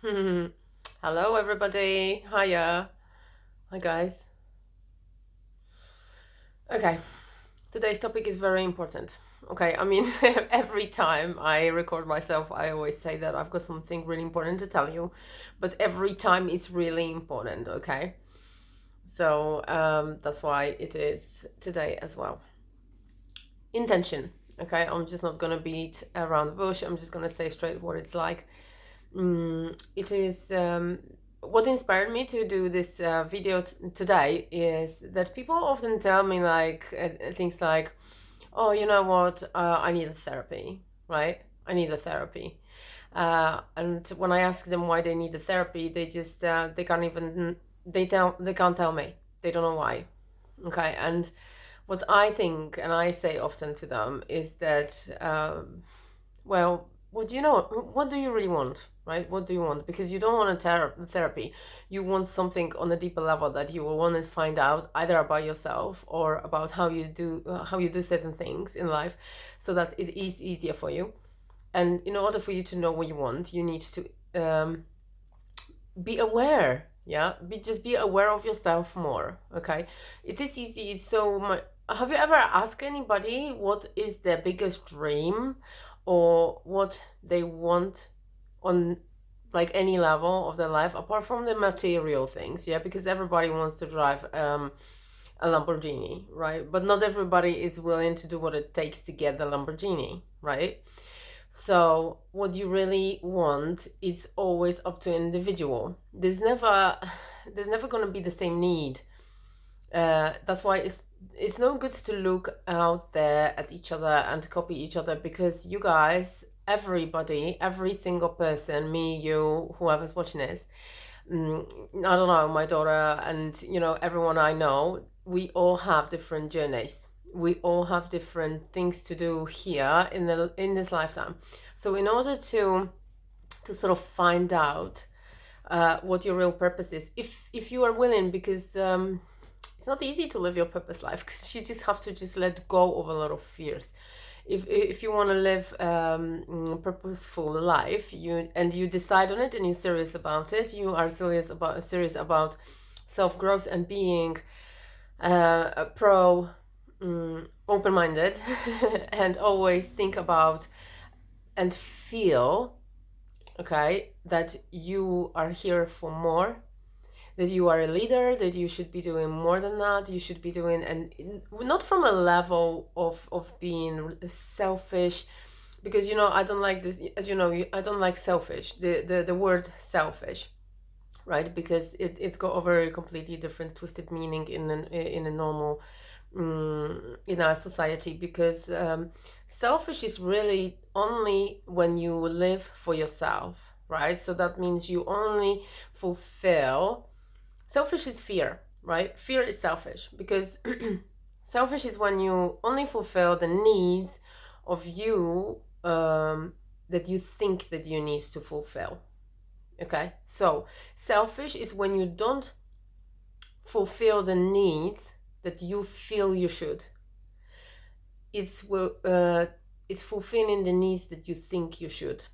Hello, everybody. Hiya. Hi, guys. Okay, today's topic is very important. Okay, I mean, every time I record myself, I always say that I've got something really important to tell you, but every time it's really important, okay? So that's why it is today as well. Intention, okay? I'm just not gonna beat around the bush, I'm just gonna say straight what it's like. It is what inspired me to do this video today is that people often tell me like things like, oh, you know what, I need a therapy, right? I need a therapy. And when I ask them why they need a therapy, they just they can't even they can't tell me. They don't know why. Okay, and what I think and I say often to them is that well, what do you know? What do you really want, right? What do you want? Because you don't want a therapy. You want something on a deeper level that you will want to find out either about yourself or about how you do certain things in life, so that it is easier for you. And in order for you to know what you want, you need to be aware. Yeah, be aware of yourself more. Okay, it is easy. So have you ever asked anybody what is their biggest dream or what they want on like any level of their life apart from the material things? Yeah, because everybody wants to drive a Lamborghini, right? But not everybody is willing to do what it takes to get the Lamborghini, right? So what you really want is always up to an individual. There's never going to be the same need. That's why it's no good to look out there at each other and copy each other, because you guys, everybody, every single person, me, you, whoever's watching this, I don't know, my daughter and everyone I know, we all have different journeys. We all have different things to do here in this lifetime. So in order to sort of find out what your real purpose is, if you are willing, because it's not easy to live your purpose life, because you just have to just let go of a lot of fears. If you want to live purposeful life, you decide on it and you're serious about it, you are serious about self growth and being a pro open minded and always think about and feel, okay, that you are here for more, that you are a leader, that you should be doing more than that, you should be doing, and not from a level of being selfish, because I don't like this, as you know, I don't like selfish, the word selfish, right? Because it's got a very completely different twisted meaning in a normal in our society, because selfish is really only when you live for yourself, right? So that means you only fulfill. Selfish is fear, right? Fear is selfish, because selfish is when you only fulfill the needs of you that you think that you need to fulfill. Okay, so selfish is when you don't fulfill the needs that you feel you should. It's it's fulfilling the needs that you think you should,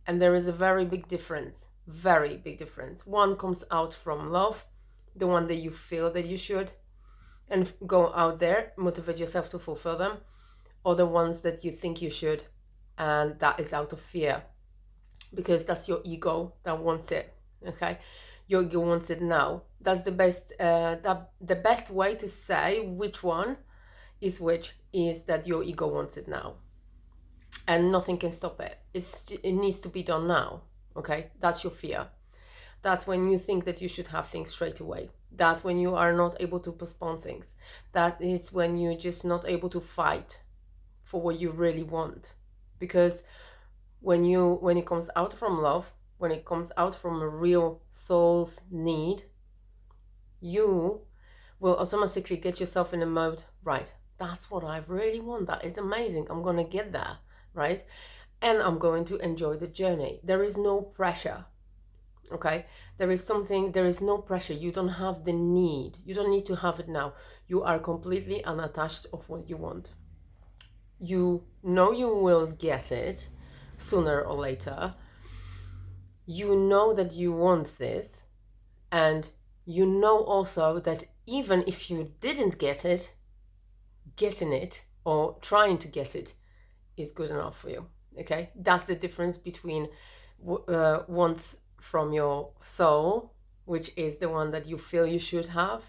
and there is a very big difference. Very big difference. One comes out from love, the one that you feel that you should, and go out there, motivate yourself to fulfill them, or the ones that you think you should, and that is out of fear, because that's your ego that wants it. Okay, your ego wants it now. That's the best way to say which one is which, is that your ego wants it now, and nothing can stop it. It needs to be done now. Okay, that's your fear. That's when you think that you should have things straight away. That's when you are not able to postpone things. That is when you're just not able to fight for what you really want. Because when it comes out from love, when it comes out from a real soul's need, you will automatically get yourself in a mode, right? That's what I really want. That is amazing. I'm going to get there, right? And I'm going to enjoy the journey. There is no pressure. Okay, there is no pressure. You don't have the need, you don't need to have it now. You are completely unattached of what you want. You know you will get it sooner or later, you know that you want this, and you know also that even if you didn't get it, getting it or trying to get it is good enough for you. Okay, that's the difference between wants from your soul, which is the one that you feel you should have,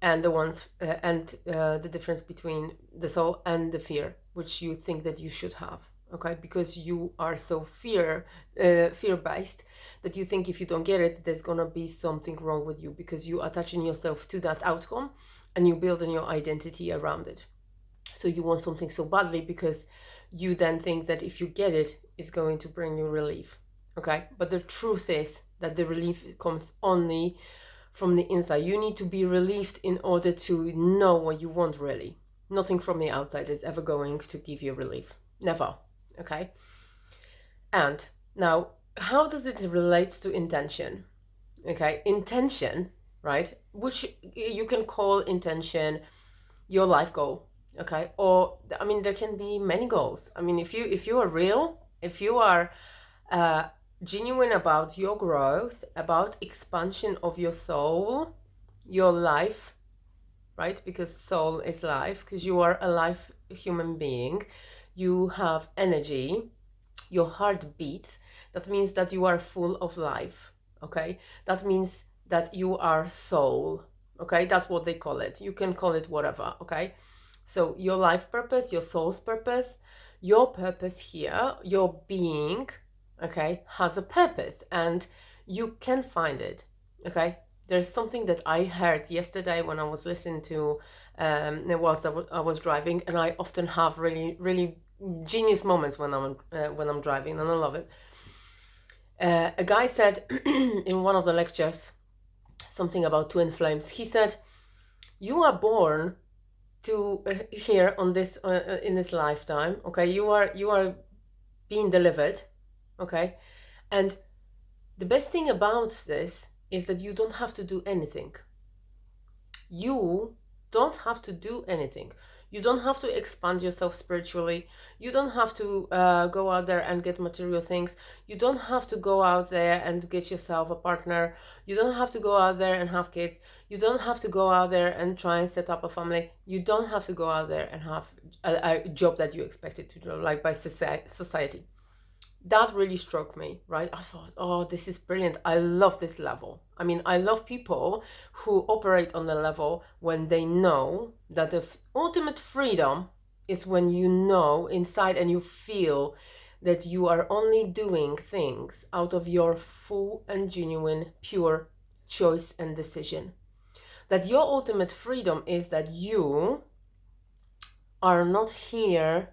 and the difference between the soul and the fear, which you think that you should have. Okay, because you are so fear based that you think if you don't get it, there's gonna be something wrong with you, because you attaching yourself to that outcome and you building your identity around it. So you want something so badly because you then think that if you get it, it's going to bring you relief. Okay, but the truth is that the relief comes only from the inside. You need to be relieved in order to know what you want really. Nothing from the outside is ever going to give you relief. Never. Okay. And now, how does it relate to intention? Okay, intention, right? Which you can call intention your life goal. Okay, or I mean, there can be many goals. I mean, if you are real, if you are genuine about your growth, about expansion of your soul, your life, right? Because soul is life, because you are a life human being, you have energy, your heart beats. That means that you are full of life. Okay, that means that you are soul. Okay, that's what they call it. You can call it whatever. Okay, so your life purpose, your soul's purpose, your purpose here, your being, okay, has a purpose, and you can find it. Okay, there's something that I heard yesterday when I was listening to whilst I was driving, and I often have really really genius moments when I'm driving, and I love it. A guy said in one of the lectures something about twin flames. He said, "You are born to here on this in this lifetime. Okay, you are being delivered. Okay, and the best thing about this is that you don't have to do anything. You don't have to do anything. You don't have to expand yourself spiritually. You don't have to go out there and get material things. You don't have to go out there and get yourself a partner. You don't have to go out there and have kids. You don't have to go out there and try and set up a family. You don't have to go out there and have a job that you expected to do, like by society. That really struck me, right? I thought, oh, this is brilliant. I love this level. I mean, I love people who operate on the level when they know that the ultimate freedom is when you know inside and you feel that you are only doing things out of your full and genuine, pure choice and decision. That your ultimate freedom is that you are not here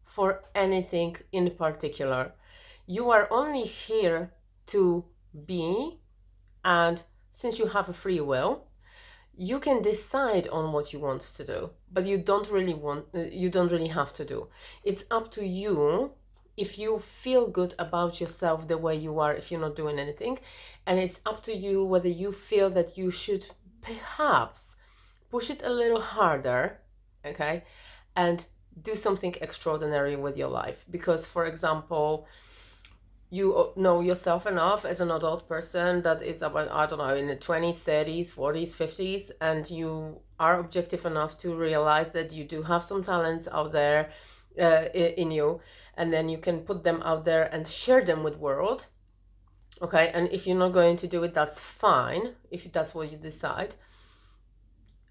for anything in particular. You are only here to be, and since you have a free will, you can decide on what you want to do, but you don't really have to do. It's up to you if you feel good about yourself the way you are, if you're not doing anything, and it's up to you whether you feel that you should perhaps push it a little harder, okay, and do something extraordinary with your life. Because, for example, you know yourself enough as an adult person that is about, I don't know, in the 20s, 30s, 40s, 50s, and you are objective enough to realize that you do have some talents out there in you, and then you can put them out there and share them with world. Okay, and if you're not going to do it, that's fine, if that's what you decide.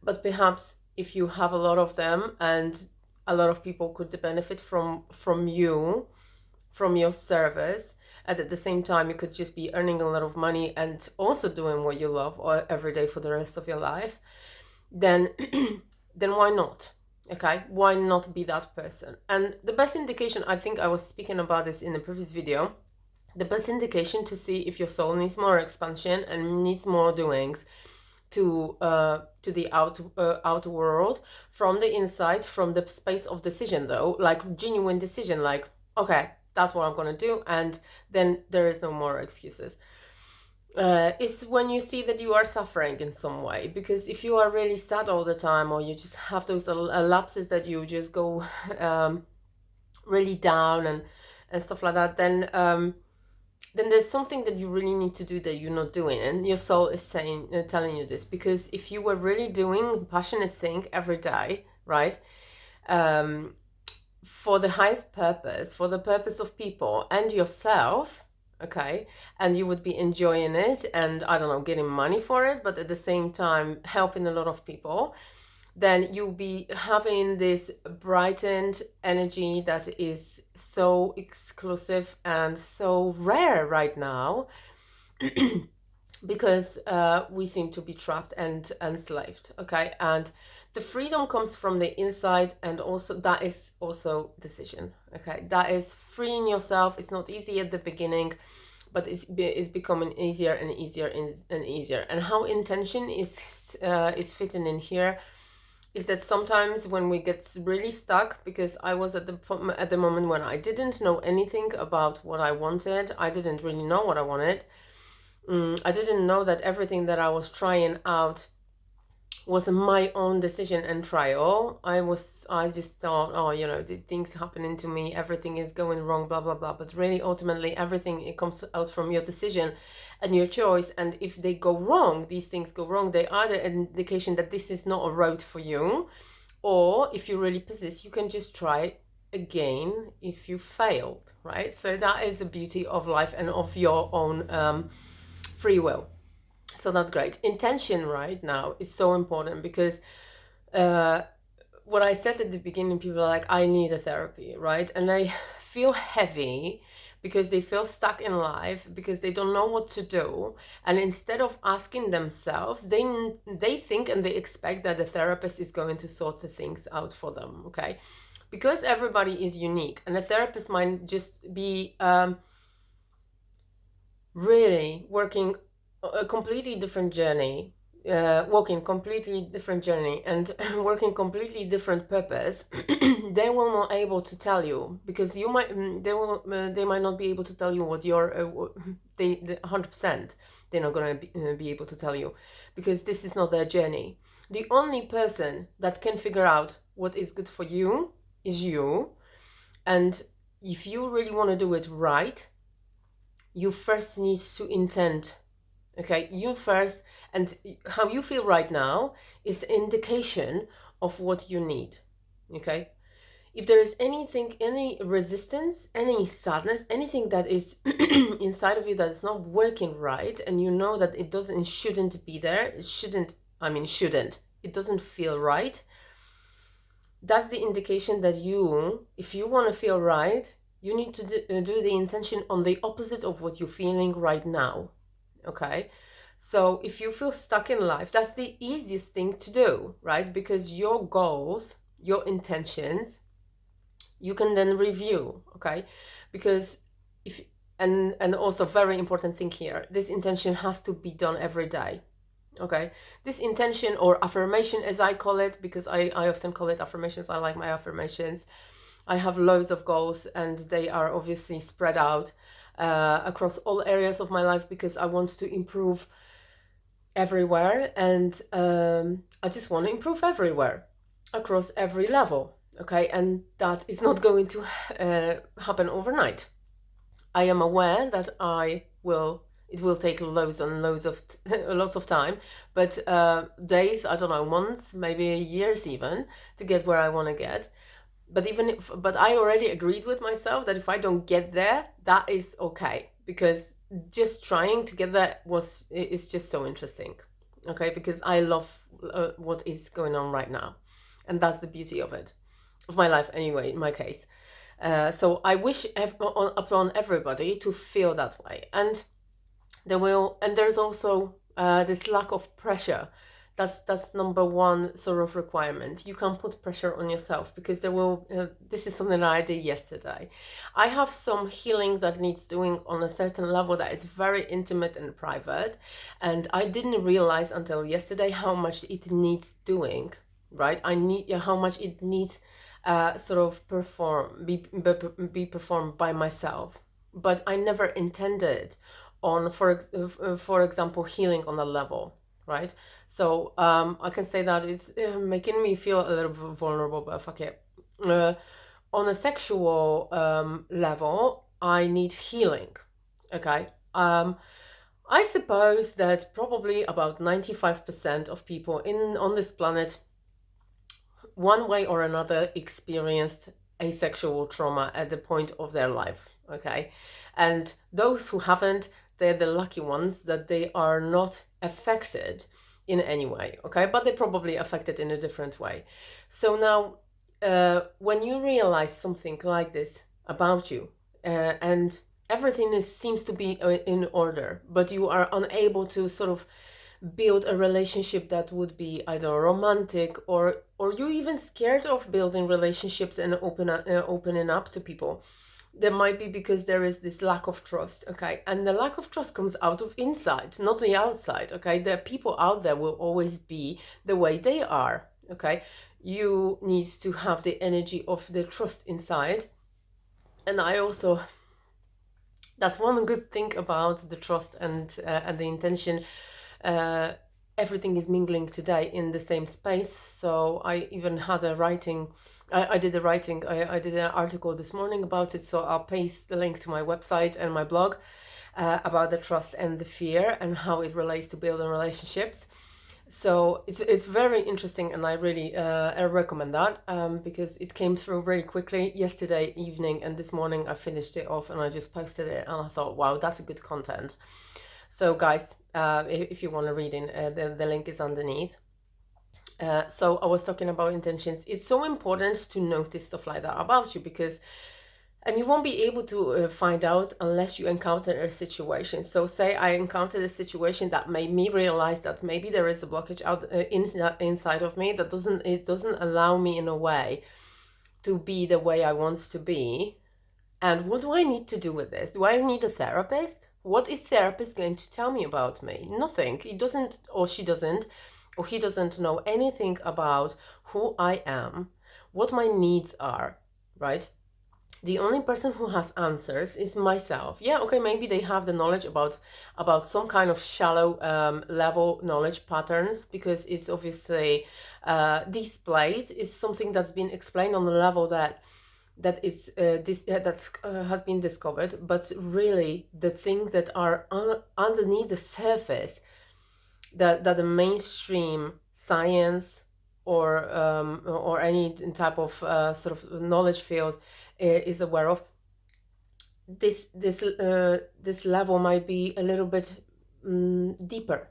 But perhaps if you have a lot of them and a lot of people could benefit from you, from your service, and at the same time you could just be earning a lot of money and also doing what you love every day for the rest of your life, then then why not? Okay, why not be that person? And the best indication, I think I was speaking about this in the previous video, the best indication to see if your soul needs more expansion and needs more doings to the outer world from the inside, from the space of decision, though, like genuine decision, like, okay, that's what I'm gonna do, and then there is no more excuses. Is when you see that you are suffering in some way, because if you are really sad all the time, or you just have those lapses that you just go really down and stuff like that, then then there's something that you really need to do that you're not doing, and your soul is saying, telling you this, because if you were really doing passionate thing every day, right, um, for the highest purpose, for the purpose of people and yourself, okay, and you would be enjoying it and, I don't know, getting money for it, but at the same time helping a lot of people, then you'll be having this brightened energy that is so exclusive and so rare right now. Because we seem to be trapped and enslaved, okay, and the freedom comes from the inside, and also that is also decision, okay, that is freeing yourself. It's not easy at the beginning, but it's becoming easier and easier and easier. And how intention is fitting in here is that sometimes when we get really stuck, because I was at the moment when I didn't know anything about what I wanted. I didn't really know what I wanted. I didn't know that everything that I was trying out was my own decision and trial. I just thought, oh, the things happening to me, everything is going wrong, blah, blah, blah. But really, ultimately, everything, it comes out from your decision and your choice. And if they go wrong, these things go wrong, they are the indication that this is not a road for you. Or if you really persist, you can just try again if you failed, right? So that is the beauty of life and of your own free will. So that's great. Intention right now is so important, because what I said at the beginning, people are like, I need a therapy, right? And they feel heavy because they feel stuck in life, because they don't know what to do. And instead of asking themselves, they think and they expect that the therapist is going to sort the things out for them, okay? Because everybody is unique, and a therapist might just be really working a completely different journey, walking completely different journey, and working completely different purpose. They will not able to tell you, because you might they might not be able to tell you what your they 100% they're not going to be able to tell you, because this is not their journey. The only person that can figure out what is good for you is you. And if you really want to do it right, you first need to intend. Okay, you first, and how you feel right now is indication of what you need. Okay, if there is anything, any resistance, any sadness, anything that is inside of you that is not working right, and you know that it doesn't, it shouldn't be there, it doesn't feel right, that's the indication that you, if you want to feel right, you need to do the intention on the opposite of what you're feeling right now. Okay, so if you feel stuck in life, that's the easiest thing to do, right? Because your goals, your intentions, you can then review. Okay, because if and also very important thing here, this intention has to be done every day. Okay, this intention or affirmation, as I call it, because I often call it affirmations. I like my affirmations. I have loads of goals, and they are obviously spread out across all areas of my life, because I want to improve everywhere, and I just want to improve everywhere, across every level. Okay, and that is not going to happen overnight. I am aware that it will take loads and loads of lots of time, but days, I don't know, months, maybe years even, to get where I want to get. But I already agreed with myself that if I don't get there, that is okay, because just trying to get there is just so interesting. Okay, because I love what is going on right now, and that's the beauty of it, of my life anyway, in my case. So I wish upon everybody to feel that way, and there's also this lack of pressure. That's number one sort of requirement. You can put pressure on yourself, because this is something that I did yesterday. I have some healing that needs doing on a certain level that is very intimate and private, and I didn't realize until yesterday how much it needs doing, right? How much it needs sort of be performed by myself, but I never intended on, for example, healing on a level, right? So I can say that it's making me feel a little bit vulnerable, but fuck it. On a sexual level, I need healing. Okay. I suppose that probably about 95% of people in on this planet, one way or another, experienced asexual trauma at the point of their life. Okay. And those who haven't, they're the lucky ones that they are not affected in any way. Okay. But they're probably affected in a different way. So now, when you realize something like this about you, and everything seems to be in order, but you are unable to sort of build a relationship that would be either romantic, or you even scared of building relationships and opening up to people. There might be because there is this lack of trust. Okay, and the lack of trust comes out of inside, not the outside. Okay, the people out there will always be the way they are. Okay, you need to have the energy of the trust inside. And I also, that's one good thing about the trust and the intention. uh, Everything is mingling today in the same space. So I even had a writing, I did a writing, I did an article this morning about it. So I'll paste the link to my website and my blog about the trust and the fear and how it relates to building relationships. So it's very interesting, and I really I recommend that, because it came through very quickly yesterday evening, and this morning I finished it off and I just posted it, and I thought, wow, that's a good content. So guys, if you want to read in, the link is underneath. So I was talking about intentions. It's so important to notice stuff like that about you, because and you won't be able to find out unless you encounter a situation. So say I encountered a situation that made me realize that maybe there is a blockage out inside of me that doesn't allow me in a way to be the way I want to be. And what do I need to do with this? Do I need a therapist? What is therapist going to tell me about me? Nothing. He doesn't, or she doesn't, or he doesn't know anything about who I am, what my needs are, right? The only person who has answers is myself. Yeah, okay, maybe they have the knowledge about some kind of shallow level knowledge patterns, because it's obviously displayed, is something that's been explained on the level that is that's has been discovered. But really the thing that are underneath the surface, that the mainstream science or any type of sort of knowledge field is aware of, this level might be a little bit deeper,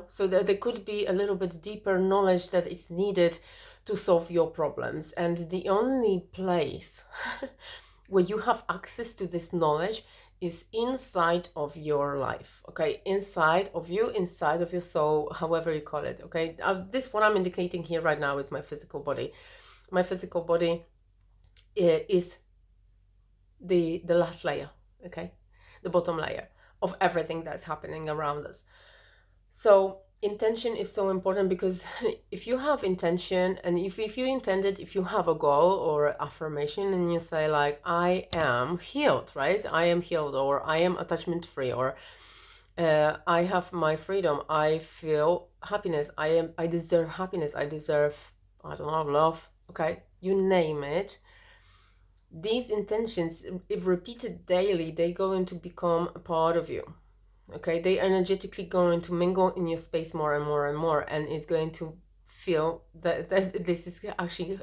so there could be a little bit deeper knowledge that is needed to solve your problems. And the only place where you have access to this knowledge is inside of your life. Okay, inside of you, inside of your soul, however you call it. Okay, this, what I'm indicating here right now, is my physical body. My physical body is the last layer. Okay, the bottom layer of everything that's happening around us. So intention is so important, because if you have intention, and if you intended, if you have a goal or affirmation, and you say like, I am healed, right? I am healed, or I am attachment free, or I have my freedom, I feel happiness, I deserve happiness, I deserve, I don't know, love. Okay, you name it. These intentions, if repeated daily, they going to become a part of you. Okay, they energetically going to mingle in your space more and more and more, and is going to feel that this is actually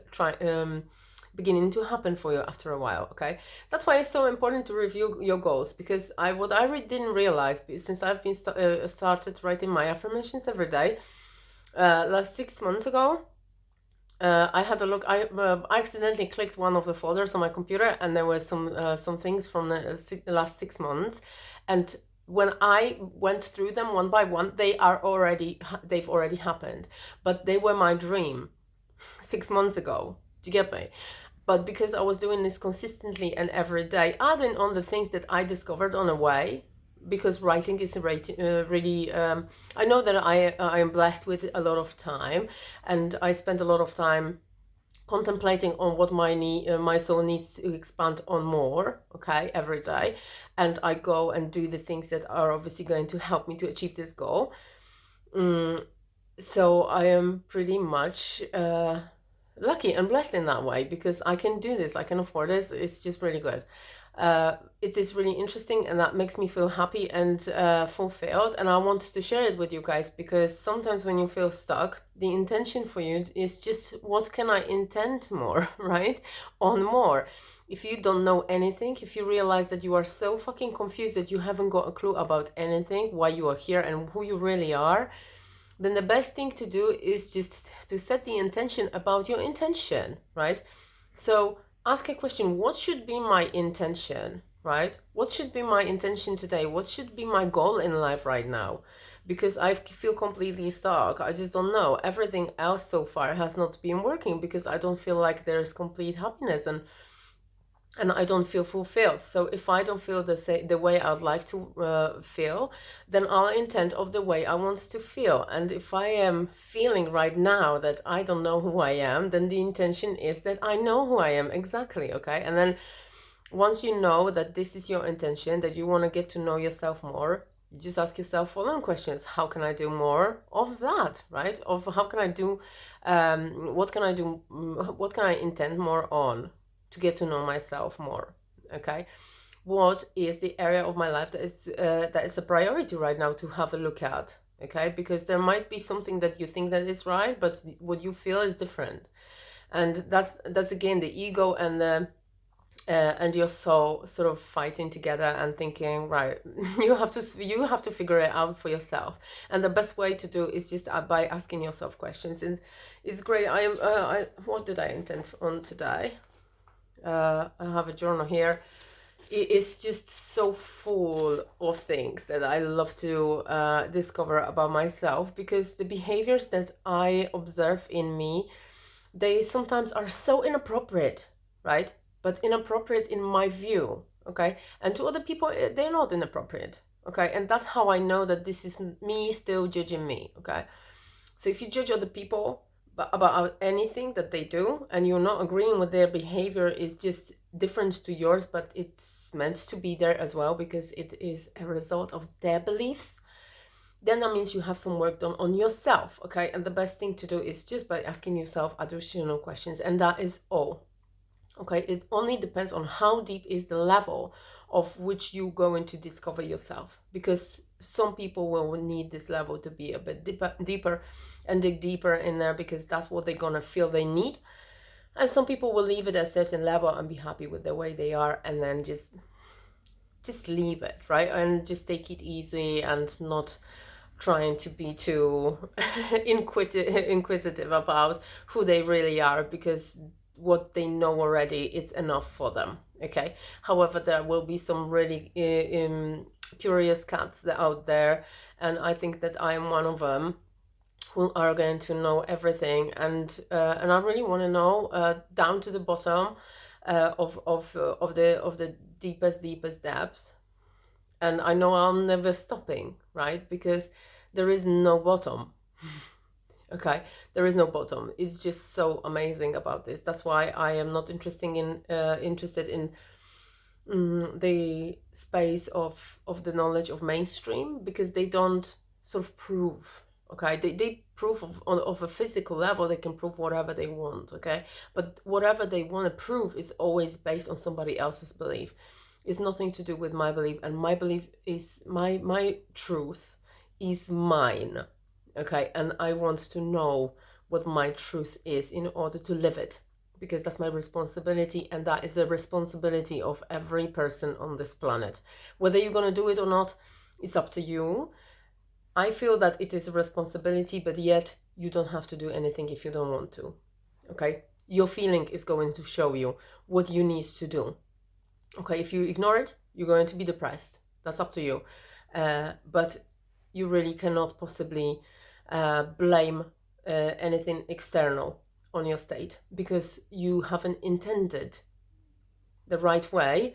beginning to happen for you after a while. Okay, that's why it's so important to review your goals, because what I didn't realize, since I've been started writing my affirmations every day, last 6 months ago, I had a look. I accidentally clicked one of the folders on my computer, and there were some things from the last 6 months, and when I went through them one by one, they've already happened, but they were my dream 6 months ago. Do you get me? But because I was doing this consistently and every day, adding on the things that I discovered on the way, because writing is really, I know that I am blessed with a lot of time, and I spend a lot of time contemplating on what my soul needs to expand on more, okay, every day. And I go and do the things that are obviously going to help me to achieve this goal. So I am pretty much lucky and blessed in that way, because I can do this, I can afford this. It's just really good. It is really interesting, and that makes me feel happy and fulfilled. And I want to share it with you guys, because sometimes when you feel stuck, the intention for you is just, what can I intend more, right? On more. If you don't know anything, if you realize that you are so fucking confused that you haven't got a clue about anything, why you are here and who you really are, then the best thing to do is just to set the intention about your intention, right? So ask a question: what should be my intention, right? What should be my intention today? What should be my goal in life right now? Because I feel completely stuck. I just don't know. Everything else so far has not been working because I don't feel like there's complete happiness, and I don't feel fulfilled. So if I don't feel the way I'd like to feel, then I'll intend of the way I want to feel. And if I am feeling right now that I don't know who I am, then the intention is that I know who I am exactly, okay? And then once you know that this is your intention, that you want to get to know yourself more, you just ask yourself following questions: how can I do more of that, right? Of how can I do, what can I do, what can I intend more on to get to know myself more, okay? What is the area of my life that is a priority right now to have a look at, okay? Because there might be something that you think that is right, but what you feel is different. And that's again the ego and your soul sort of fighting together and thinking, right, you have to figure it out for yourself. And the best way to do is just by asking yourself questions. And it's great. What did I intend on today? I have a journal here. It is just so full of things that I love to discover about myself, because the behaviors that I observe in me, they sometimes are so inappropriate, right? But inappropriate in my view, okay? And to other people, they're not inappropriate, okay? And that's how I know that this is me still judging me, okay? So if you judge other people about anything that they do, and you're not agreeing with their behavior is just different to yours, but it's meant to be there as well because it is a result of their beliefs, then that means you have some work done on yourself, okay? And the best thing to do is just by asking yourself additional questions, and that is all, okay? It only depends on how deep is the level of which you going to discover yourself, because some people will need this level to be a bit deeper and dig deeper in there, because that's what they're gonna feel they need. And some people will leave it at a certain level and be happy with the way they are, and then just leave it, right? And just take it easy and not trying to be too inquisitive about who they really are, because what they know already, it's enough for them, okay? However, there will be some really curious cats out there, and I think that I am one of them, who are going to know everything, and I really want to know down to the bottom of the deepest depths. And I know I'm never stopping, right? Because there is no bottom. Okay, there is no bottom. It's just so amazing about this. That's why I am not interested in the space of the knowledge of mainstream, because they don't sort of prove. Okay, they prove of a physical level. They can prove whatever they want. Okay, but whatever they want to prove is always based on somebody else's belief. It's nothing to do with my belief, and my belief is my truth is mine. Okay, and I want to know what my truth is in order to live it, because that's my responsibility, and that is a responsibility of every person on this planet. Whether you're going to do it or not, it's up to you. I feel that it is a responsibility, but yet you don't have to do anything if you don't want to. Okay, your feeling is going to show you what you need to do. Okay, if you ignore it, you're going to be depressed. That's up to you. But you really cannot possibly blame anything external on your state, because you haven't intended the right way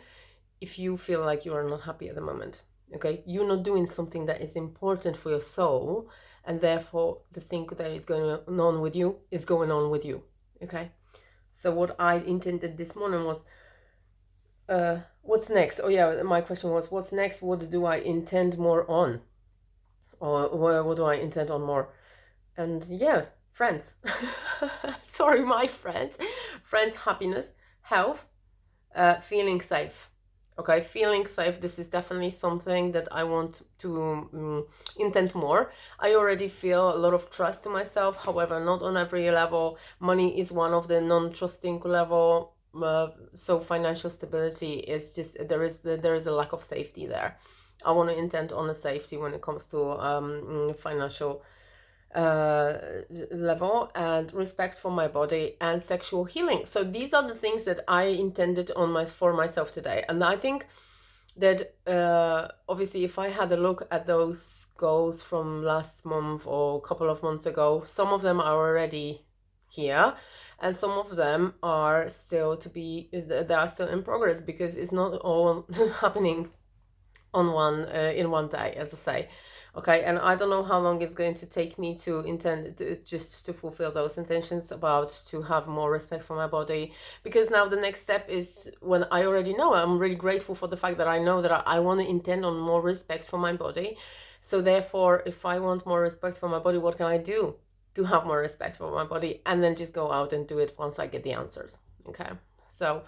if you feel like you are not happy at the moment. Okay, you're not doing something that is important for your soul, and therefore the thing that is going on with you is going on with you. Okay, so what I intended this morning was what's next? Oh yeah, my question was, what's next? What do I intend more on? Or what do I intend on more? And yeah, friends. Sorry, my friends. Friends, happiness, health, feeling safe. Okay, feeling safe, this is definitely something that I want to intend more. I already feel a lot of trust to myself, however, not on every level. Money is one of the non-trusting level. So financial stability is just, there is a lack of safety there. I want to intend on a safety when it comes to financial uh, level, and respect for my body and sexual healing. So these are the things that I intended on my for myself today, and I think that obviously if I had a look at those goals from last month or a couple of months ago, some of them are already here and some of them are still to be, they are still in progress, because it's not all happening on one in one day, as I say. Okay, and I don't know how long it's going to take me to intend to, just to fulfill those intentions about to have more respect for my body, because now the next step is, when I already know, I'm really grateful for the fact that I know that I want to intend on more respect for my body. So therefore, if I want more respect for my body, what can I do to have more respect for my body? And then just go out and do it once I get the answers. Okay, so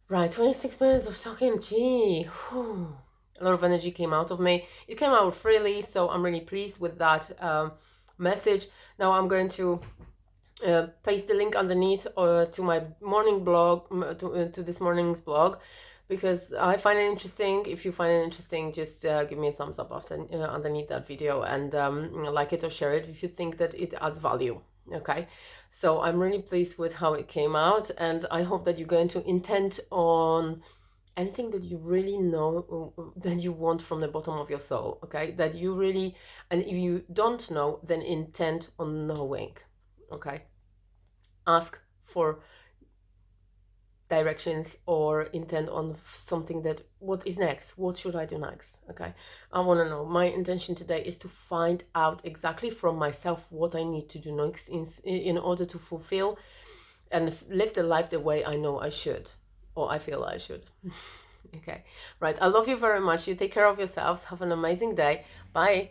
right, 26 minutes of talking. Gee, whew. A lot of energy came out of me. It came out freely, so I'm really pleased with that message. Now I'm going to paste the link underneath to my morning blog, to this morning's blog, because I find it interesting. If you find it interesting, just give me a thumbs up after underneath that video, and like it or share it if you think that it adds value. Okay, so I'm really pleased with how it came out, and I hope that you're going to intend on anything that you really know that you want from the bottom of your soul. Okay, that you really, and if you don't know, then intend on knowing. Okay, ask for directions or intend on something, that what is next, what should I do next. Okay, I want to know. My intention today is to find out exactly from myself what I need to do next in order to fulfill and live the life the way I know I should, or I feel I should. Okay, right, I love you very much. You take care of yourselves. Have an amazing day. Bye.